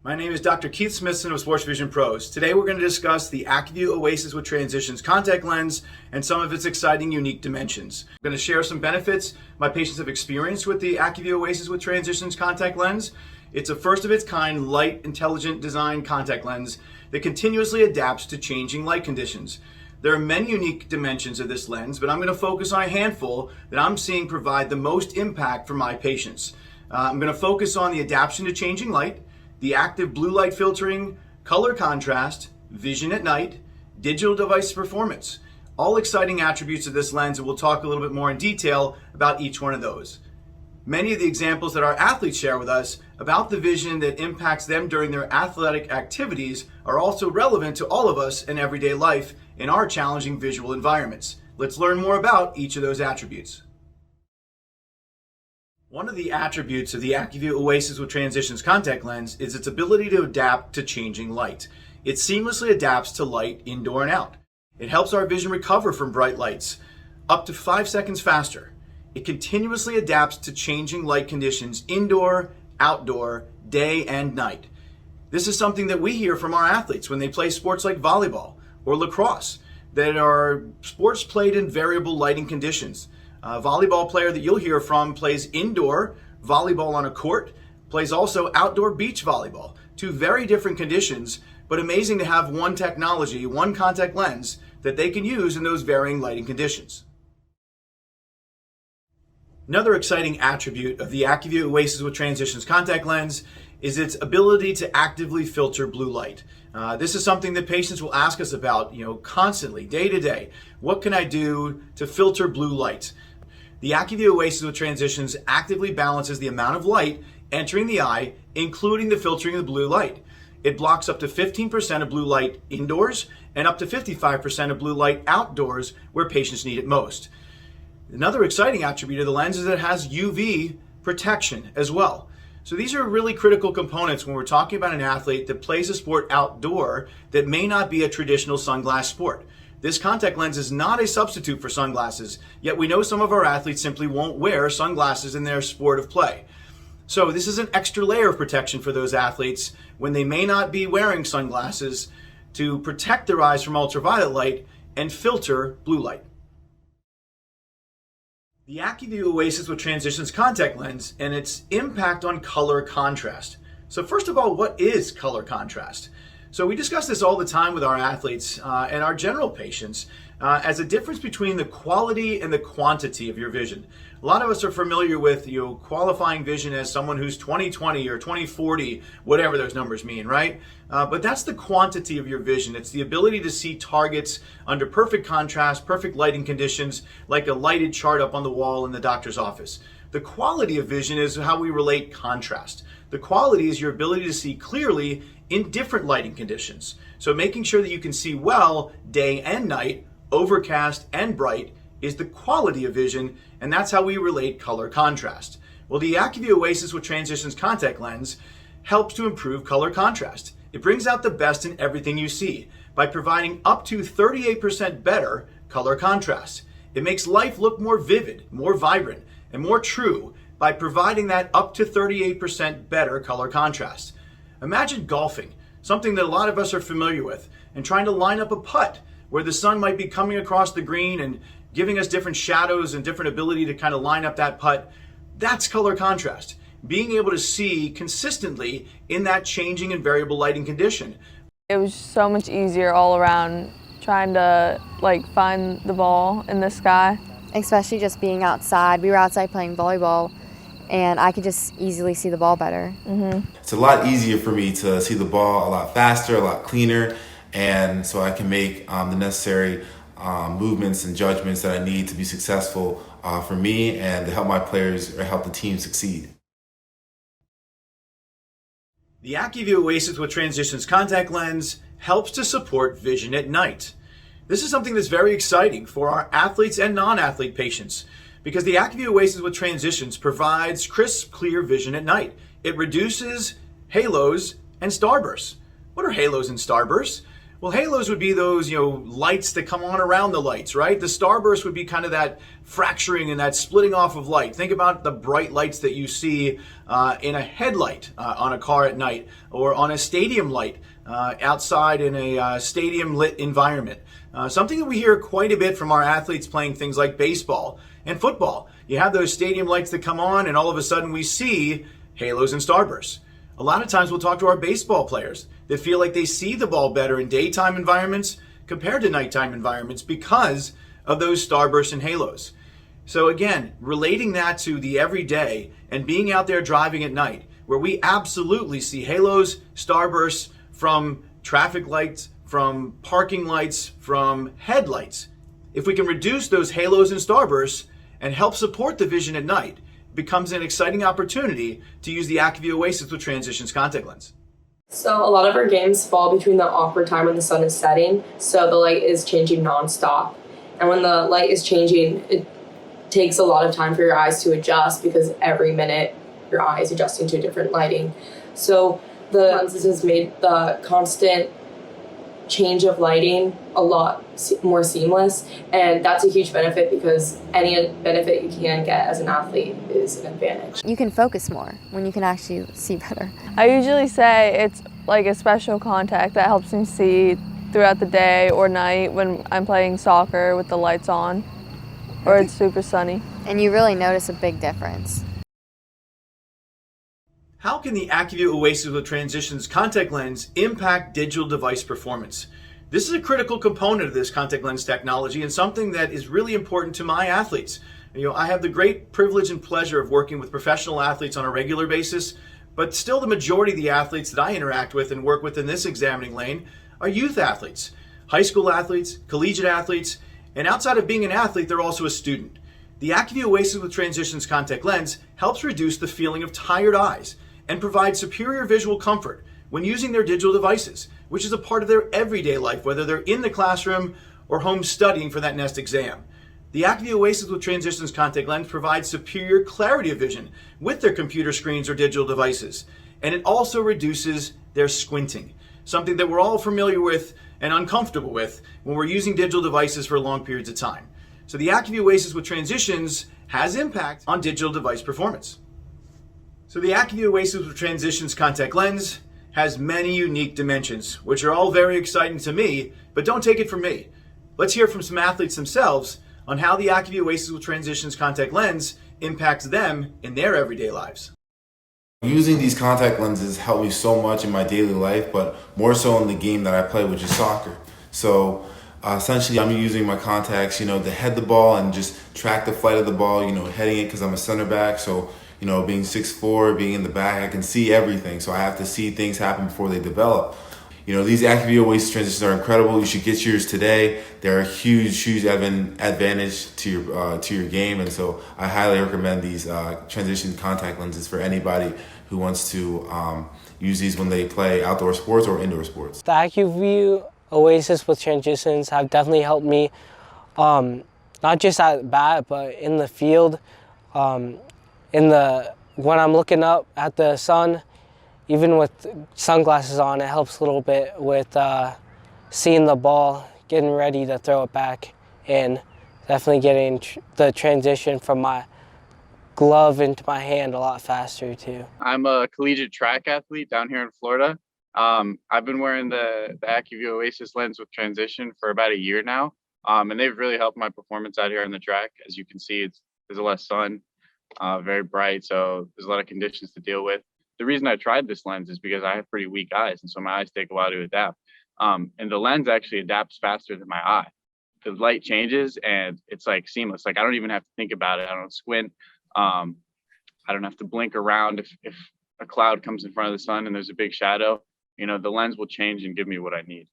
My name is Dr. Keith Smithson of Sports Vision Pros. Today we're going to discuss the ACUVUE OASYS with Transitions contact lens and some of its exciting unique dimensions. I'm going to share some benefits my patients have experienced with the ACUVUE OASYS with Transitions contact lens. It's a first of its kind light intelligent design contact lens that continuously adapts to changing light conditions. There are many unique dimensions of this lens, but I'm going to focus on a handful that I'm seeing provide the most impact for my patients. I'm going to focus on the adaptation to changing light, the active blue light filtering, color contrast, vision at night, digital device performance. All exciting attributes of this lens, and we'll talk a little bit more in detail about each one of those. Many of the examples that our athletes share with us about the vision that impacts them during their athletic activities are also relevant to all of us in everyday life in our challenging visual environments. Let's learn more about each of those attributes. One of the attributes of the ACUVUE OASYS with Transitions contact lens is its ability to adapt to changing light. It seamlessly adapts to light indoor and out. It helps our vision recover from bright lights up to 5 seconds faster. It continuously adapts to changing light conditions indoor, outdoor, day and night. This is something that we hear from our athletes when they play sports like volleyball or lacrosse, that are sports played in variable lighting conditions. A volleyball player that you'll hear from plays indoor volleyball on a court, plays also outdoor beach volleyball. Two very different conditions, but amazing to have one technology, one contact lens that they can use in those varying lighting conditions. Another exciting attribute of the ACUVUE OASYS with Transitions contact lens is its ability to actively filter blue light. This is something that patients will ask us about, constantly, day to day. What can I do to filter blue light? The ACUVUE OASYS with Transitions actively balances the amount of light entering the eye, including the filtering of the blue light. It blocks up to 15% of blue light indoors and up to 55% of blue light outdoors where patients need it most. Another exciting attribute of the lens is that it has UV protection as well. So these are really critical components when we're talking about an athlete that plays a sport outdoor that may not be a traditional sunglass sport. This contact lens is not a substitute for sunglasses, yet we know some of our athletes simply won't wear sunglasses in their sport of play. So this is an extra layer of protection for those athletes when they may not be wearing sunglasses to protect their eyes from ultraviolet light and filter blue light. The ACUVUE OASYS with Transitions contact lens and its impact on color contrast. So first of all, what is color contrast? So we discuss this all the time with our athletes and our general patients as a difference between the quality and the quantity of your vision. A lot of us are familiar with qualifying vision as someone who's 20/20 or 20/40, whatever those numbers mean, right? But that's the quantity of your vision. It's the ability to see targets under perfect contrast, perfect lighting conditions, like a lighted chart up on the wall in the doctor's office. The quality of vision is how we relate contrast. The quality is your ability to see clearly in different lighting conditions. So making sure that you can see well day and night, overcast and bright, is the quality of vision, and that's how we relate color contrast. Well, the ACUVUE OASYS with Transitions contact lens helps to improve color contrast. It brings out the best in everything you see by providing up to 38% better color contrast. It makes life look more vivid, more vibrant, and more true by providing that up to 38% better color contrast. Imagine golfing, something that a lot of us are familiar with, and trying to line up a putt where the sun might be coming across the green and giving us different shadows and different ability to kind of line up that putt. That's color contrast. Being able to see consistently in that changing and variable lighting condition. It was so much easier all around trying to find the ball in the sky. Especially just being outside. We were outside playing volleyball and I could just easily see the ball better. It's a lot easier for me to see the ball a lot faster, a lot cleaner, and so I can make the necessary movements and judgments that I need to be successful for me and to help my players or help the team succeed. The ACUVUE OASYS with Transitions contact lens helps to support vision at night. This is something that's very exciting for our athletes and non-athlete patients because the ACUVUE OASYS with Transitions provides crisp, clear vision at night. It reduces halos and starbursts. What are halos and starbursts? Well, halos would be those, lights that come on around the lights, right? The starburst would be kind of that fracturing and that splitting off of light. Think about the bright lights that you see in a headlight on a car at night, or on a stadium light outside in a stadium lit environment. Something that we hear quite a bit from our athletes playing things like baseball and football. You have those stadium lights that come on, and all of a sudden we see halos and starbursts. A lot of times we'll talk to our baseball players that feel like they see the ball better in daytime environments compared to nighttime environments because of those starbursts and halos. So again, relating that to the everyday and being out there driving at night, where we absolutely see halos, starbursts from traffic lights, from parking lights, from headlights. If we can reduce those halos and starbursts and help support the vision at night, becomes an exciting opportunity to use the ACUVUE OASYS with Transitions contact lens. So a lot of our games fall between the awkward time when the sun is setting, so the light is changing nonstop. And when the light is changing, it takes a lot of time for your eyes to adjust, because every minute your eye is adjusting to different lighting. So the lenses has made the constant change of lighting a lot more seamless, and that's a huge benefit, because any benefit you can get as an athlete is an advantage. You can focus more when you can actually see better. I usually say it's like a special contact that helps me see throughout the day or night when I'm playing soccer with the lights on, or it's super sunny. And you really notice a big difference. How can the ACUVUE OASYS with Transitions contact lens impact digital device performance? This is a critical component of this contact lens technology, and something that is really important to my athletes. I have the great privilege and pleasure of working with professional athletes on a regular basis, but still the majority of the athletes that I interact with and work with in this examining lane are youth athletes, high school athletes, collegiate athletes, and outside of being an athlete, they're also a student. The ACUVUE OASYS with Transitions contact lens helps reduce the feeling of tired eyes and provide superior visual comfort when using their digital devices, which is a part of their everyday life, whether they're in the classroom or home studying for that next exam. The ACUVUE OASYS with Transitions contact lens provides superior clarity of vision with their computer screens or digital devices, and it also reduces their squinting, something that we're all familiar with and uncomfortable with when we're using digital devices for long periods of time. So the ACUVUE OASYS with Transitions has impact on digital device performance. So the ACUVUE OASYS with Transitions contact lens has many unique dimensions, which are all very exciting to me, but don't take it from me. Let's hear from some athletes themselves on how the ACUVUE OASYS with Transitions contact lens impacts them in their everyday lives. Using these contact lenses helped me so much in my daily life, but more so in the game that I play, which is soccer. So essentially I'm using my contacts, to head the ball and just track the flight of the ball, heading it, because I'm a center back. So being 6'4", being in the back, I can see everything. So I have to see things happen before they develop. These ACUVUE OASYS transitions are incredible. You should get yours today. They're a huge advantage to your game. And so I highly recommend these transition contact lenses for anybody who wants to use these when they play outdoor sports or indoor sports. The ACUVUE OASYS with Transitions have definitely helped me, not just at bat, but in the field. When I'm looking up at the sun, even with sunglasses on, it helps a little bit with seeing the ball, getting ready to throw it back, and definitely getting the transition from my glove into my hand a lot faster too. I'm a collegiate track athlete down here in Florida. I've been wearing the ACUVUE OASYS lens with Transition for about a year now, and they've really helped my performance out here on the track. As you can see, there's a less sun. Very bright, so there's a lot of conditions to deal with. The reason I tried this lens is because I have pretty weak eyes, and so my eyes take a while to adapt. And the lens actually adapts faster than my eye. The light changes, and it's like seamless. Like I don't even have to think about it. I don't squint. I don't have to blink around if a cloud comes in front of the sun and there's a big shadow. The lens will change and give me what I need.